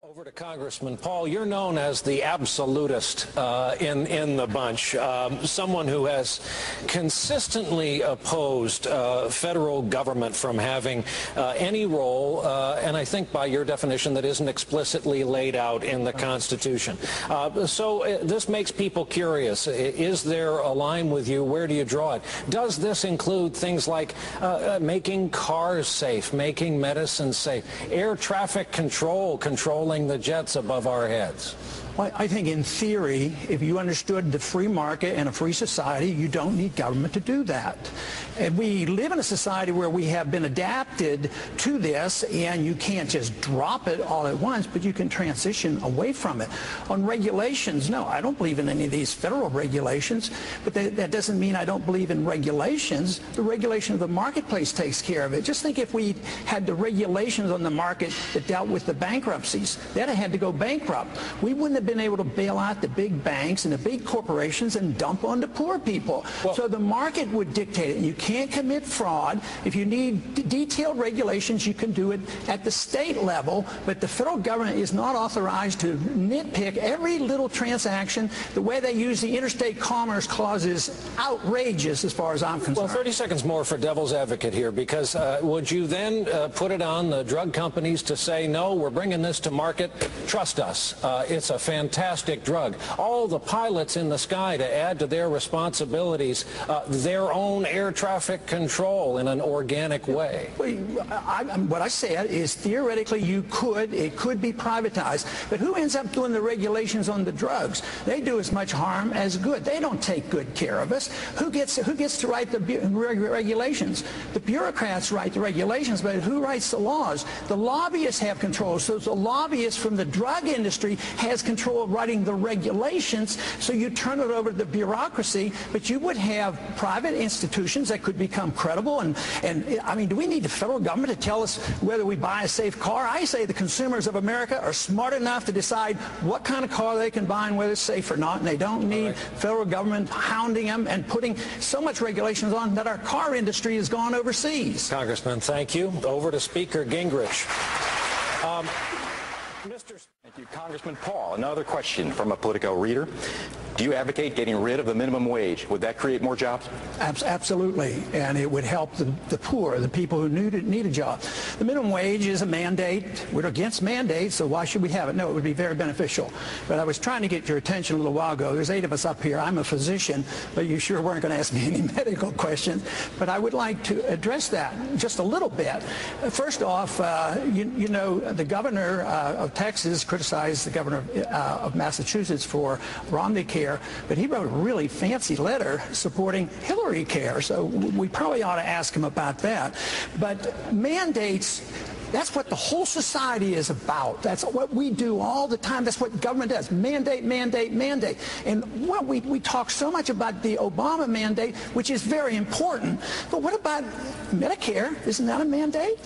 Over to Congressman Paul. You're known as the absolutist in the bunch, someone who has consistently opposed federal government from having any role, and I think by your definition that isn't explicitly laid out in the Constitution. So this makes people curious. Is there a line with you? Where do you draw it? Does this include things like making cars safe, making medicine safe, air traffic control, controlling the jets above our heads? Well, I think in theory, if you understood the free market and a free society, you don't need government to do that. And we live in a society where we have been adapted to this, and you can't just drop it all at once, but you can transition away from it. On regulations, no, I don't believe in any of these federal regulations, but that doesn't mean I don't believe in regulations. The regulation of the marketplace takes care of it. Just think if we had the regulations on the market that dealt with the bankruptcies, that had to go bankrupt. We wouldn't have been able to bail out the big banks and the big corporations and dump on the poor people. Well, so the market would dictate it. You can't commit fraud. If you need detailed regulations, you can do it at the state level, but the federal government is not authorized to nitpick every little transaction. The way they use the interstate commerce clause is outrageous as far as I'm concerned. Well, 30 seconds more for devil's advocate here, because would you then put it on the drug companies to say, no, we're bringing this to market, trust us, it's a fantastic drug. All the pilots in the sky to add to their responsibilities their own air traffic control in an organic way. What I said is theoretically it could be privatized, but who ends up doing the regulations on the drugs? They do as much harm as good. They don't take good care of us. Who gets to write the regulations? The bureaucrats write the regulations, but who writes the laws? The lobbyists have control. So the lobbyist from the drug industry has control of writing the regulations, so you turn it over to the bureaucracy, but you would have private institutions that could become credible. And I mean, do we need the federal government to tell us whether we buy a safe car? I say the consumers of America are smart enough to decide what kind of car they can buy and whether it's safe or not, and they don't need federal government hounding them and putting so much regulations on that our car industry has gone overseas. Congressman, thank you. Over to Speaker Gingrich. Thank you. Congressman Paul, another question from a Politico reader. Do you advocate getting rid of the minimum wage? Would that create more jobs? Absolutely, and it would help the poor, the people who need a job. The minimum wage is a mandate. We're against mandates, so why should we have it? No, it would be very beneficial. But I was trying to get your attention a little while ago. There's 8 of us up here. I'm a physician, but you sure weren't going to ask me any medical questions. But I would like to address that just a little bit. First off, you know, the governor of Texas criticized the governor of Massachusetts for Romney Care, but he wrote a really fancy letter supporting Hillary Care, so we probably ought to ask him about that. But mandates, that's what the whole society is about. That's what we do all the time. That's what government does. Mandate, mandate, mandate. And what we talk so much about the Obama mandate, which is very important, but what about Medicare? Isn't that a mandate?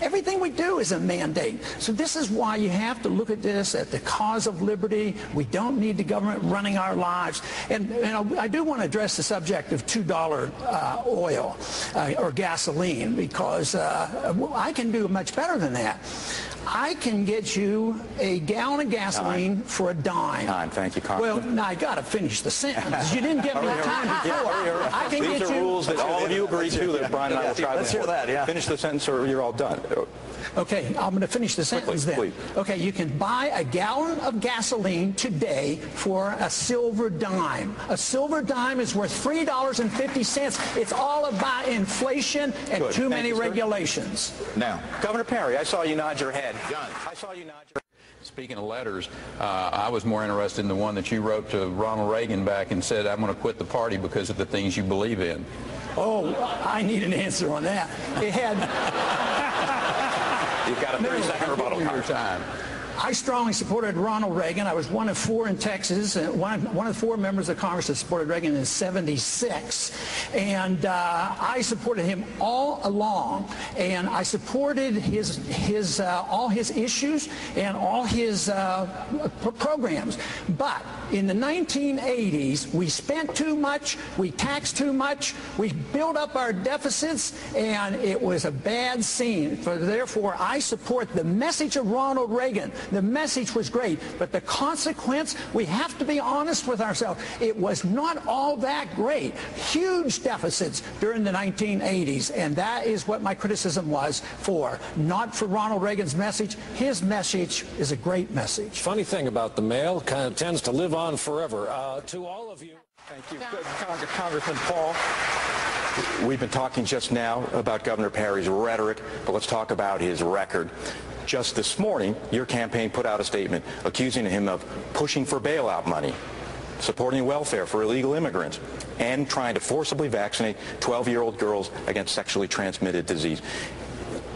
Everything we do is a mandate. So this is why you have to look at this at the cause of liberty. We don't need the government running our lives. And I do want to address the subject of $2 oil or gasoline, because I can do much better than that. I can get you a gallon of gasoline for a dime. Thank you, Congressman. Well, now I got to finish the sentence. You didn't give me the time before. I can These get are you rules that all of you agree to that Brian and I will try to Let's hear that, yeah. Finish the sentence or you're all done. Okay, I'm going to finish the sentence then. Please. Okay, you can buy a gallon of gasoline today for a silver dime. A silver dime is worth $3.50. It's all about inflation and too many regulations. Now, Governor Perry, I saw you nod your head. John, I saw you nod your head. Speaking of letters, I was more interested in the one that you wrote to Ronald Reagan back and said, I'm going to quit the party because of the things you believe in. Oh, I need an answer on that. It had... You've got a 30-second rebuttal time. I strongly supported Ronald Reagan. I was one of 4 in Texas, one of 4 members of Congress that supported Reagan in '76. And I supported him all along. And I supported all his issues and all his programs. But in the 1980s, we spent too much, we taxed too much, we built up our deficits, and it was a bad scene. Therefore, I support the message of Ronald Reagan. The message was great, but the consequence, we have to be honest with ourselves. It was not all that great. Huge deficits during the 1980s, and that is what my criticism was for. Not for Ronald Reagan's message. His message is a great message. Funny thing about the mail, kind of tends to live on forever. To all of you. Thank you. Congressman Paul, we've been talking just now about Governor Perry's rhetoric, but let's talk about his record. Just this morning, your campaign put out a statement accusing him of pushing for bailout money, supporting welfare for illegal immigrants, and trying to forcibly vaccinate 12-year-old girls against sexually transmitted disease.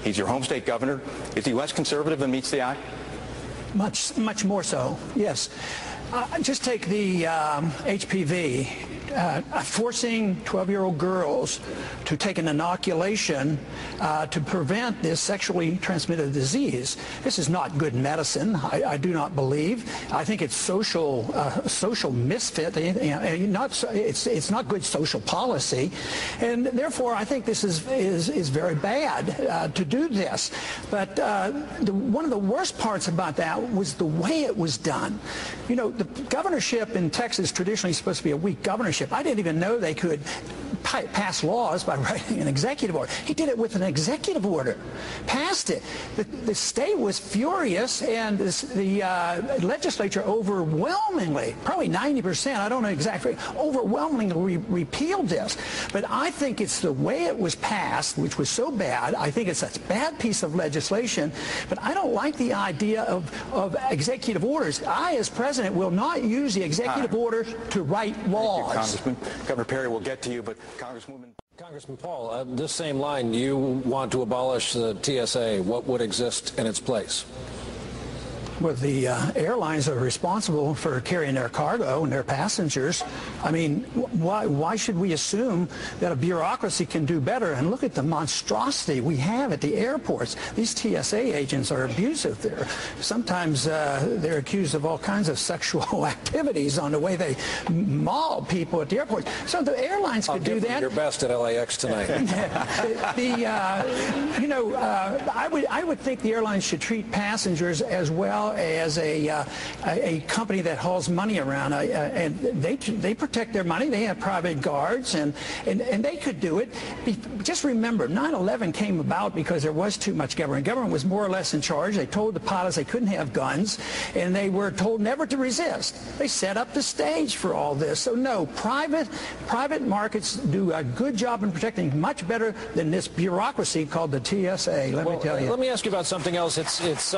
He's your home state governor. Is he less conservative than meets the eye? Much more so, yes. Just take the HPV. Forcing 12-year-old girls to take an inoculation to prevent this sexually transmitted disease. This is not good medicine, I do not believe. I think it's social misfit. It's not good social policy, and therefore I think this is very bad to do this. But one of the worst parts about that was the way it was done. You know, the governorship in Texas traditionally is supposed to be a weak governorship. I didn't even know they could pass laws by writing an executive order. He did it with an executive order, passed it. The state was furious, and the legislature overwhelmingly, probably 90%, I don't know exactly, overwhelmingly repealed this. But I think it's the way it was passed, which was so bad. I think it's a bad piece of legislation, but I don't like the idea of executive orders. I, as president, will not use the executive order to write laws. Thank you, Congressman. Governor Perry will get to you, but Congressman Paul, this same line, you want to abolish the TSA. What would exist in its place? Well, the airlines are responsible for carrying their cargo and their passengers. I mean, why should we assume that a bureaucracy can do better? And look at the monstrosity we have at the airports. These TSA agents are abusive. Sometimes they're accused of all kinds of sexual activities on the way they maul people at the airports. So the airlines could do that. Your best at LAX tonight. I would think the airlines should treat passengers as well as a company that hauls money around, and they protect their money. They have private guards, and they could do it. Just remember, 9/11 came about because there was too much government. Government was more or less in charge. They told the pilots they couldn't have guns, and they were told never to resist. They set up the stage for all this. So no, private markets do a good job in protecting, much better than this bureaucracy called the TSA. Let me tell you. Let me ask you about something else. It's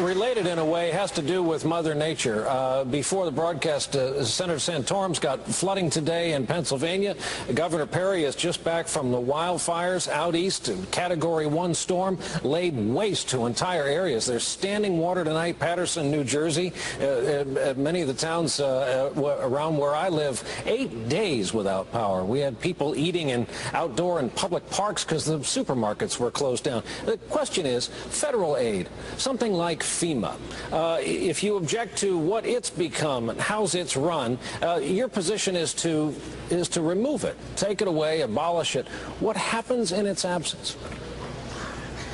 related in a way, has to do with Mother Nature. Before the broadcast, Senator Santorum's got flooding today in Pennsylvania. Governor Perry is just back from the wildfires out east. Category 1 storm laid waste to entire areas. There's standing water tonight. Patterson, New Jersey, many of the towns around where I live, 8 days without power. We had people eating in outdoor and public parks because the supermarkets were closed down. The question is, federal aid, something like FEMA. If you object to what it's become and how's it's run, your position is to remove it, take it away, abolish it. What happens in its absence?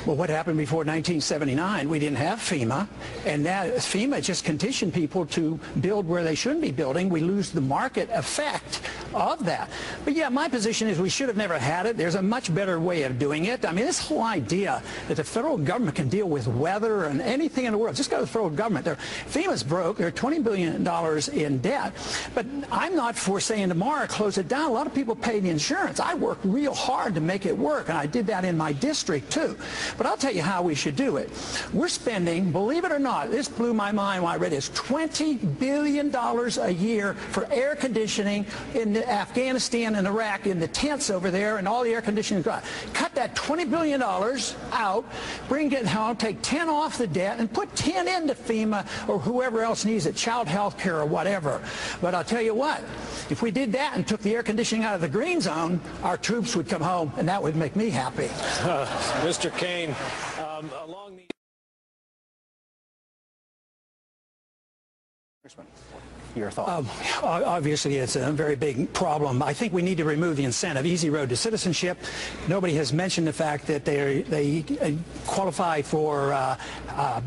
Well, what happened before 1979? We didn't have FEMA, and now FEMA just conditioned people to build where they shouldn't be building. We lose the market effect of that. But yeah, my position is we should have never had it. There's a much better way of doing it. I mean, this whole idea that the federal government can deal with weather and anything in the world, just go to the federal government. FEMA's broke. They're $20 billion in debt. But I'm not for saying tomorrow close it down. A lot of people pay the insurance. I worked real hard to make it work, and I did that in my district too. But I'll tell you how we should do it. We're spending, believe it or not, this blew my mind when I read this, $20 billion a year for air conditioning in Afghanistan and Iraq, in the tents over there, and all the air conditioning. Cut that $20 billion out, bring it home, take 10 off the debt, and put 10 into FEMA or whoever else needs it, child health care or whatever. But I'll tell you what, if we did that and took the air conditioning out of the green zone, our troops would come home, and that would make me happy. Mr. Kaine, along the Your thought? Obviously, it's a very big problem. I think we need to remove the incentive, easy road to citizenship. Nobody has mentioned the fact that they qualify for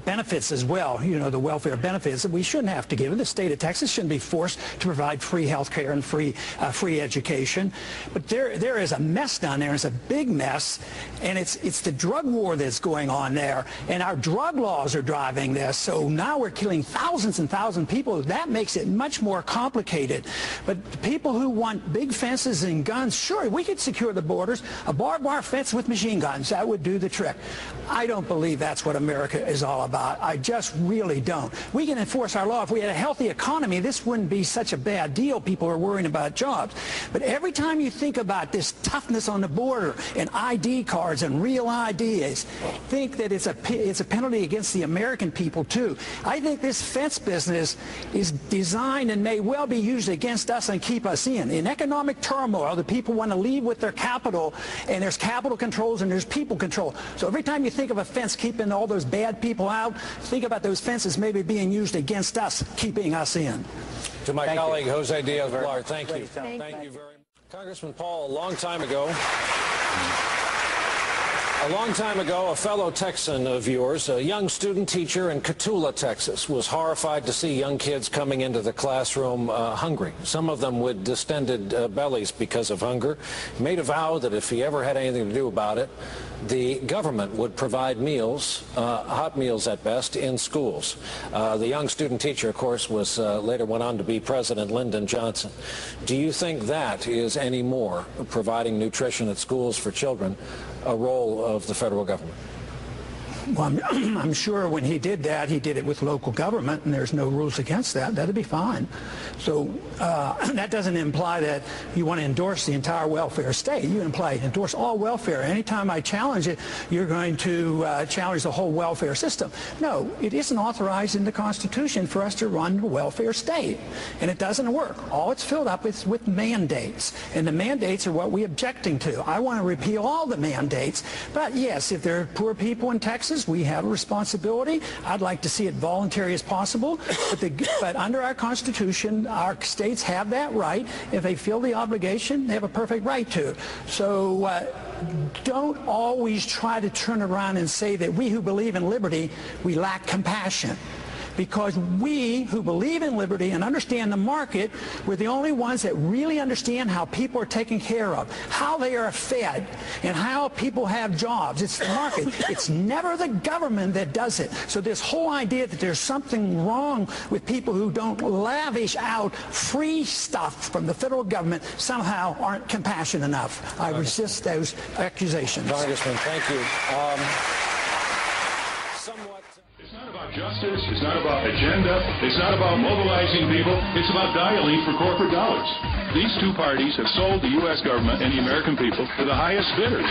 benefits as well, you know, the welfare benefits that we shouldn't have to give them. The state of Texas shouldn't be forced to provide free health care and free education. But there is a mess down there. It's a big mess, and it's the drug war that's going on there, and our drug laws are driving this. So now we're killing thousands and thousands of people. That makes it much more complicated. But the people who want big fences and guns, sure, we could secure the borders. A barbed wire fence with machine guns, that would do the trick. I don't believe that's what America is all about. I just really don't. We can enforce our law. If we had a healthy economy, this wouldn't be such a bad deal. People are worrying about jobs. But every time you think about this toughness on the border and ID cards and real IDs, think that it's a penalty against the American people too. I think this fence business is designed and may well be used against us and keep us in. In economic turmoil, the people want to leave with their capital, and there's capital controls and there's people control. So every time you think of a fence keeping all those bad people out, think about those fences maybe being used against us, keeping us in. To my colleague, Jose Diaz-Balart, thank you. Thank Thank you very much. Congressman Paul, a long time ago, a fellow Texan of yours, a young student teacher in Cotulla, Texas, was horrified to see young kids coming into the classroom hungry. Some of them with distended bellies because of hunger. He made a vow that if he ever had anything to do about it, the government would provide meals, hot meals at best, in schools. The young student teacher, of course, was later went on to be President Lyndon Johnson. Do you think that is any more, providing nutrition at schools for children, a role of the federal government? Well, I'm sure when he did that, he did it with local government, and there's no rules against that. That'd be fine. So that doesn't imply that you want to endorse the entire welfare state. You endorse all welfare. Anytime I challenge it, you're going to challenge the whole welfare system. No, it isn't authorized in the Constitution for us to run a welfare state, and it doesn't work. All it's filled up with mandates, and the mandates are what we're objecting to. I want to repeal all the mandates, but yes, if there are poor people in Texas, we have a responsibility. I'd like to see it voluntary as possible, but under our Constitution, our states have that right. If they feel the obligation, they have a perfect right to. So don't always try to turn around and say that we who believe in liberty, we lack compassion. Because we who believe in liberty and understand the market, we're the only ones that really understand how people are taken care of, how they are fed, and how people have jobs. It's the market. It's never the government that does it. So this whole idea that there's something wrong with people who don't lavish out free stuff from the federal government somehow aren't compassionate enough. I resist those accusations. Congressman, thank you. It's not about justice, it's not about agenda, it's not about mobilizing people, it's about dialing for corporate dollars. These two parties have sold the U.S. government and the American people to the highest bidders.